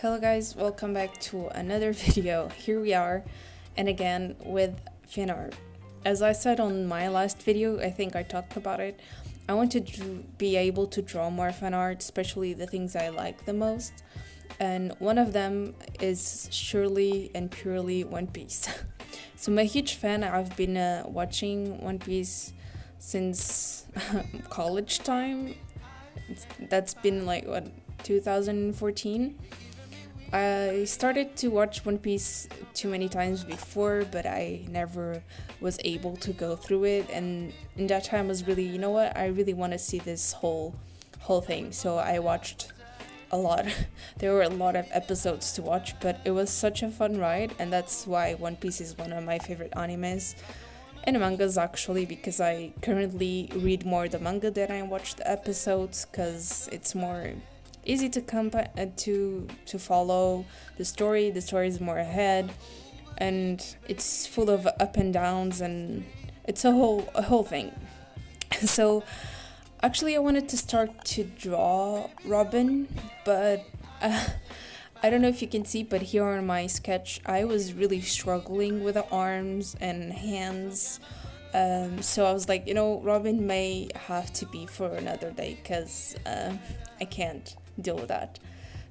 Hello guys, welcome back to another video. Here we are, and again with fanart. As I said on my last video, I think I talked about it. I want to be able to draw more fan art, especially the things I like the most. And one of them is surely and purely One Piece. So I'm a huge fan. I've been watching One Piece since college time. That's been like what, 2014. I started to watch One Piece too many times before, but I never was able to go through it. And in that time, I was really, you know what? I really want to see this whole thing. So I watched a lot. There were a lot of episodes to watch, but it was such a fun ride, and that's why One Piece is one of my favorite animes and mangas actually, because I currently read more the manga than I watch the episodes, because it's more easy to to follow the story. The story is more ahead, and it's full of up and downs, and it's a whole thing. So actually, I wanted to start to draw Robin, but I don't know if you can see, but here on my sketch, I was really struggling with the arms and hands. So I was like, Robin may have to be for another day, because I can't deal with that.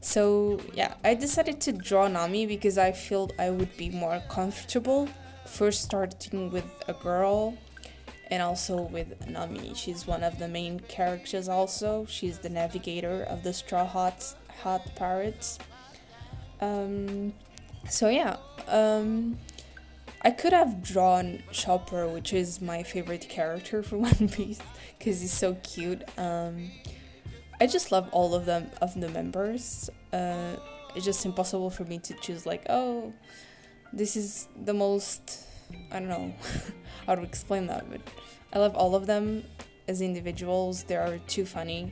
So yeah, I decided to draw Nami because I felt I would be more comfortable first starting with a girl and also with Nami. She's one of the main characters also. She's the navigator of the Hot Pirates. Um, so yeah, I could have drawn Chopper, which is my favorite character for One Piece, because he's so cute. I just love all of them, of the members. It's just impossible for me to choose like, oh, this is the most, I don't know how to explain that, but I love all of them as individuals. They are too funny.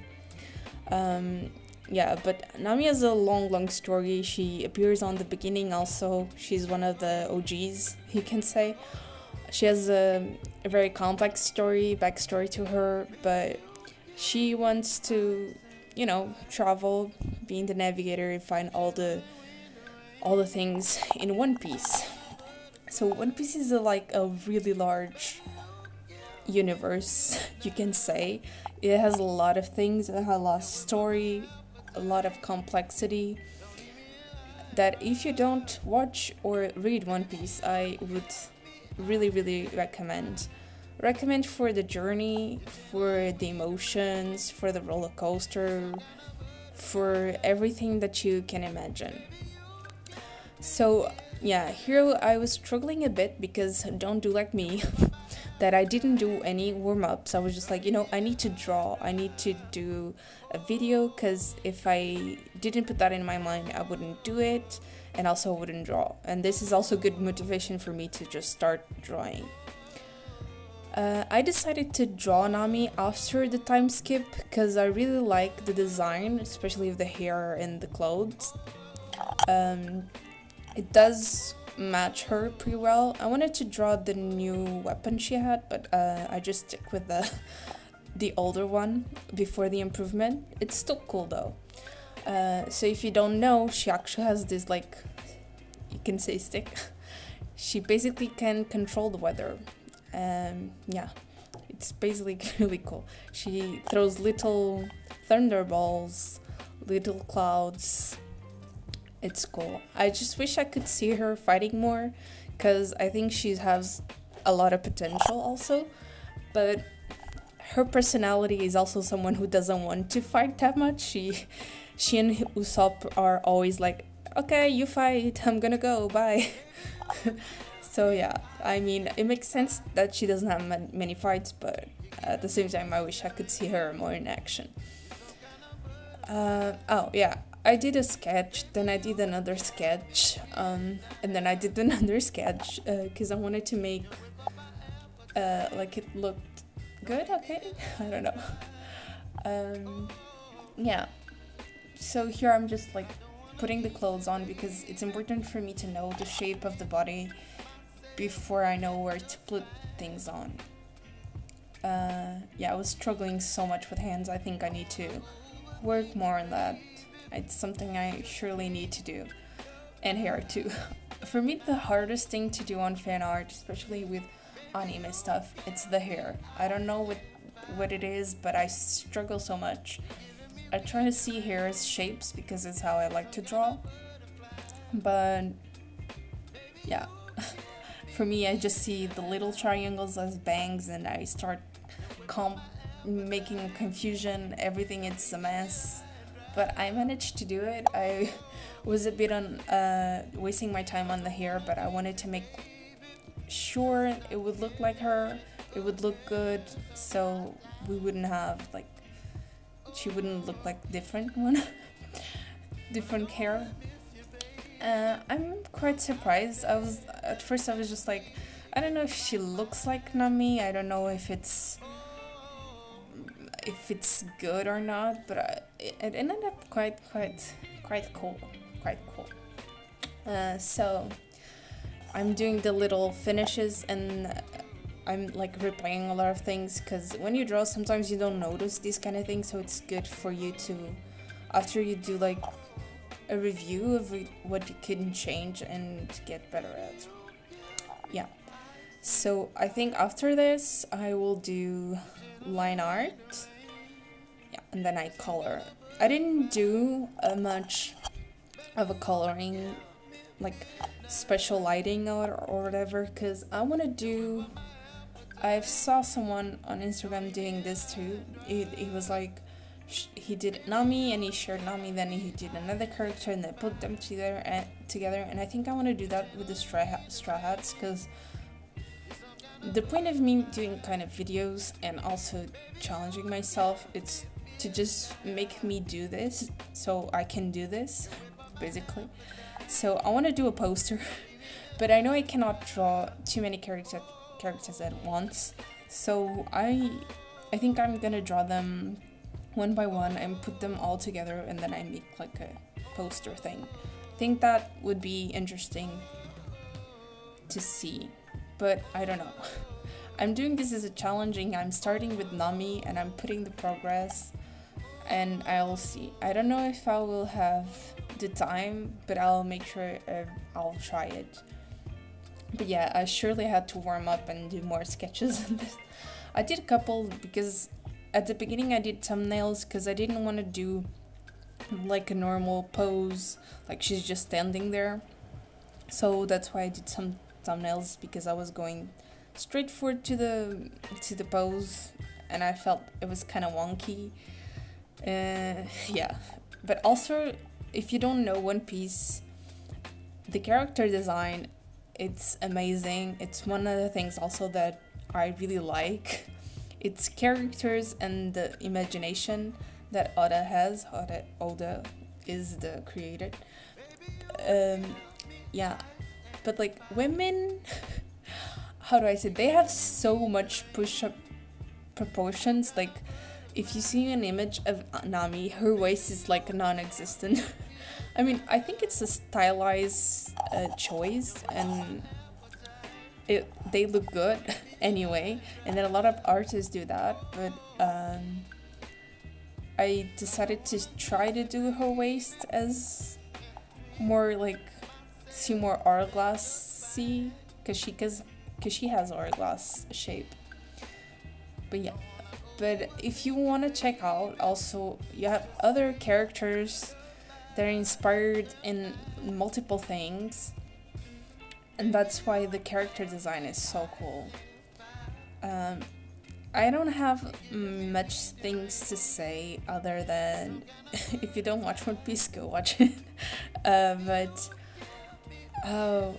Yeah, but Nami has a long story. She appears on the beginning also. She's one of the OGs, you can say. She has a very complex backstory to her, but she wants to, travel, being the navigator, and find all the things in One Piece. So One Piece is like a really large universe, you can say. It has a lot of things. It has a lot of story, a lot of complexity, that if you don't watch or read One Piece, I would really recommend for the journey, for the emotions, for the roller coaster, for everything that you can imagine. So yeah, here I was struggling a bit because don't do like me that I didn't do any warm-ups. I was just like, I need to draw. I need to do a video, because if I didn't put that in my mind, I wouldn't do it, and also wouldn't draw. And this is also good motivation for me to just start drawing. I decided to draw Nami after the time skip because I really like the design, especially of the hair and the clothes. It does match her pretty well. I wanted to draw the new weapon she had, but I just stick with the older one before the improvement. It's still cool though. So if you don't know, she actually has this, like, you can say stick. She basically can control the weather. Yeah, it's basically really cool. She throws little thunderballs, little clouds. It's cool. I just wish I could see her fighting more, because I think she has a lot of potential also, but her personality is also someone who doesn't want to fight that much. She and Usopp are always like, okay, you fight, I'm gonna go, bye. So yeah, I mean, it makes sense that she doesn't have many fights, but at the same time, I wish I could see her more in action. Oh yeah, I did a sketch, then I did another sketch, and then I did another sketch, because I wanted to make like it looked good, okay? I don't know. Yeah, so here I'm just like putting the clothes on, because it's important for me to know the shape of the body before I know where to put things on. Yeah, I was struggling so much with hands. I think I need to work more on that. It's something I surely need to do. And hair too. For me, the hardest thing to do on fan art, especially with anime stuff, it's the hair. I don't know what it is, but I struggle so much. I try to see hair as shapes because it's how I like to draw. But yeah, for me, I just see the little triangles as bangs, and I start making confusion. Everything it's a mess. But I managed to do it. I was a bit on wasting my time on the hair, but I wanted to make sure it would look like her. It would look good, so we wouldn't have like she wouldn't look like different one, different hair. I'm quite surprised. At first I was just like, I don't know if she looks like Nami. I don't know if it's good or not, but it ended up quite cool, quite cool. So I'm doing the little finishes, and I'm like replaying a lot of things, because when you draw sometimes you don't notice these kind of things, so it's good for you to, after you do like a review of what you can change and get better at. Yeah, so I think after this I will do line art, yeah, and then I color. I didn't do much of a coloring, like special lighting or whatever, because I want to do, I saw someone on Instagram doing this too. He was like, he did Nami and he shared Nami, then he did another character and they put them together, and I think I want to do that with the straw hats, because the point of me doing kind of videos and also challenging myself, it's to just make me do this so I can do this, basically. So I want to do a poster, but I know I cannot draw too many characters at once, so I think I'm gonna draw them one by one and put them all together, and then I make like a poster thing. I think that would be interesting to see, but I don't know. I'm doing this as a challenging. I'm starting with Nami and I'm putting the progress, and I'll see. I don't know if I will have the time, but I'll make sure I'll try it. But yeah, I surely had to warm up and do more sketches on this. I did a couple because at the beginning I did thumbnails because I didn't want to do like a normal pose, like she's just standing there. So that's why I did some thumbnails, because I was going straight forward to the pose and I felt it was kind of wonky. Yeah, but also if you don't know One Piece, the character design, it's amazing. It's one of the things also that I really like. It's characters and the imagination that Oda has. Oda is the creator. Yeah, but like women, how do I say? They have so much push-up proportions. Like, if you see an image of Nami, her waist is like non-existent. I mean, I think it's a stylized choice, and they look good anyway, and then a lot of artists do that, but I decided to try to do her waist as more like, see more hourglassy, because she has hourglass shape. But yeah, but if you want to check out, also you have other characters that are inspired in multiple things, and that's why the character design is so cool. I don't have much things to say other than if you don't watch One Piece, go watch it. But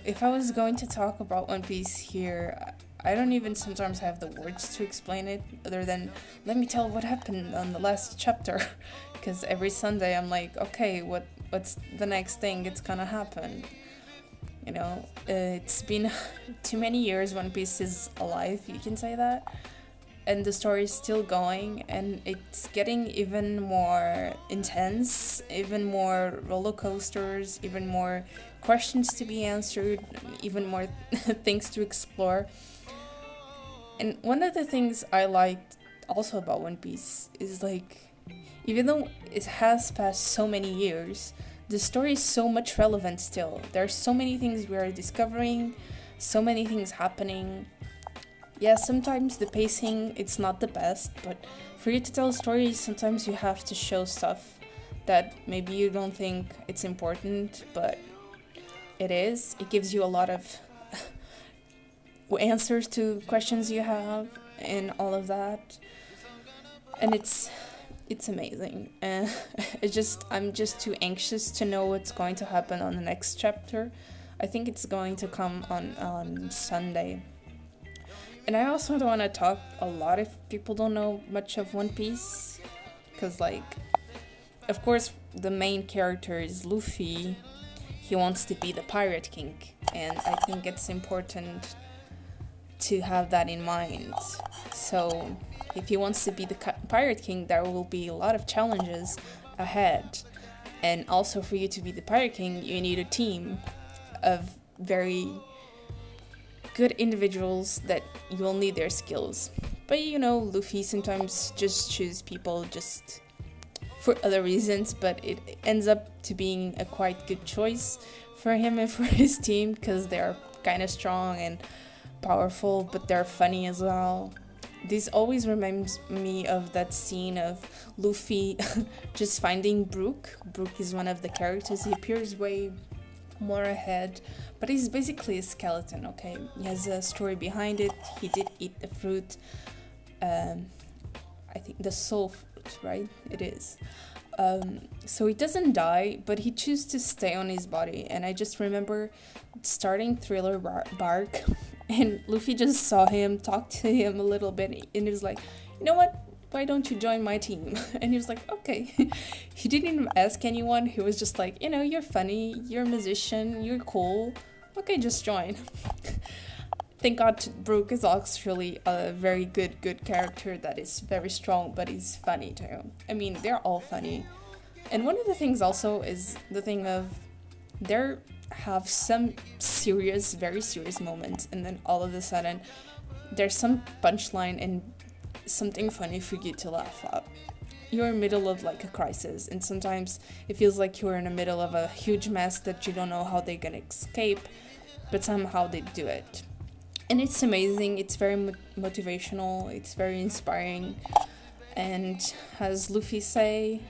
if I was going to talk about One Piece here, I don't even sometimes have the words to explain it, other than let me tell what happened on the last chapter. Because every Sunday I'm like, okay, what's the next thing it's gonna happen? You know, it's been too many years One Piece is alive, you can say that. And the story is still going, and it's getting even more intense, even more roller coasters, even more questions to be answered, even more things to explore. And one of the things I liked also about One Piece is like, even though it has passed so many years, the story is so much relevant still. There are so many things we are discovering, so many things happening. Yeah, sometimes the pacing it's not the best, but for you to tell stories, sometimes you have to show stuff that maybe you don't think it's important, but it is. It gives you a lot of answers to questions you have and all of that. And it's amazing. I'm just too anxious to know what's going to happen on the next chapter. I think it's going to come on Sunday. And I also don't want to talk a lot if people don't know much of One Piece, because like, of course, the main character is Luffy. He wants to be the Pirate King, and I think it's important to have that in mind. So if he wants to be the Pirate King, there will be a lot of challenges ahead. And also for you to be the Pirate King, you need a team of very good individuals that you will need their skills. But you know, Luffy sometimes just choose people just for other reasons, but it ends up to being a quite good choice for him and for his team, because they're kind of strong and powerful, but they're funny as well. This always reminds me of that scene of Luffy just finding Brook. Brook is one of the characters. He appears way more ahead, but he's basically a skeleton, okay? He has a story behind it. He did eat the fruit. I think the soul fruit, right? It is. So he doesn't die, but he chooses to stay on his body. And I just remember starting Thriller Bark, and Luffy just saw him, talked to him a little bit, and he was like, you know what? Why don't you join my team? And he was like, okay. He didn't even ask anyone. He was just like, you know, you're funny, you're a musician, you're cool. Okay, just join. Thank God Brook is actually a very good character that is very strong, but he's funny too. I mean, they're all funny. And one of the things also is the thing of there have some serious, very serious moments, and then all of a sudden there's some punchline and something funny for you to laugh at. You're in the middle of like a crisis, and sometimes it feels like you're in the middle of a huge mess that you don't know how they're gonna escape, but somehow they do it. And it's amazing, it's very motivational, it's very inspiring, and as Luffy say,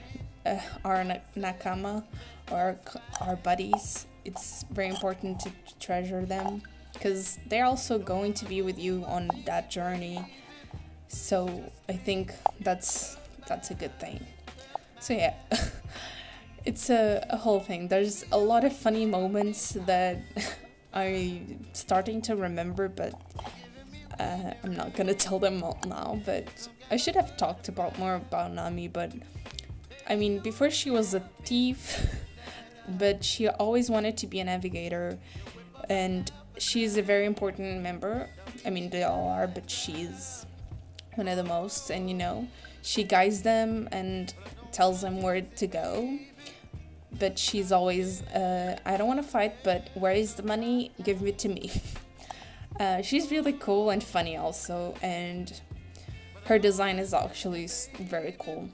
our nakama, or our buddies, it's very important to treasure them, because they're also going to be with you on that journey. So I think that's a good thing. So yeah, it's a whole thing. There's a lot of funny moments that I'm starting to remember, but I'm not gonna tell them all now. But I should have talked more about Nami, but I mean, before she was a thief, but she always wanted to be a navigator, and she's a very important member. I mean, they all are, but she's one of the most, and you know, she guides them and tells them where to go, but she's always I don't want to fight, but where is the money? Give it to me. She's really cool and funny also, and her design is actually very cool.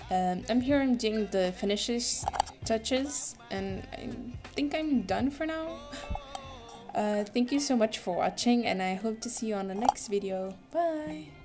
I'm here, I'm doing the finishes touches, and I think I'm done for now. Thank you so much for watching, and I hope to see you on the next video. Bye!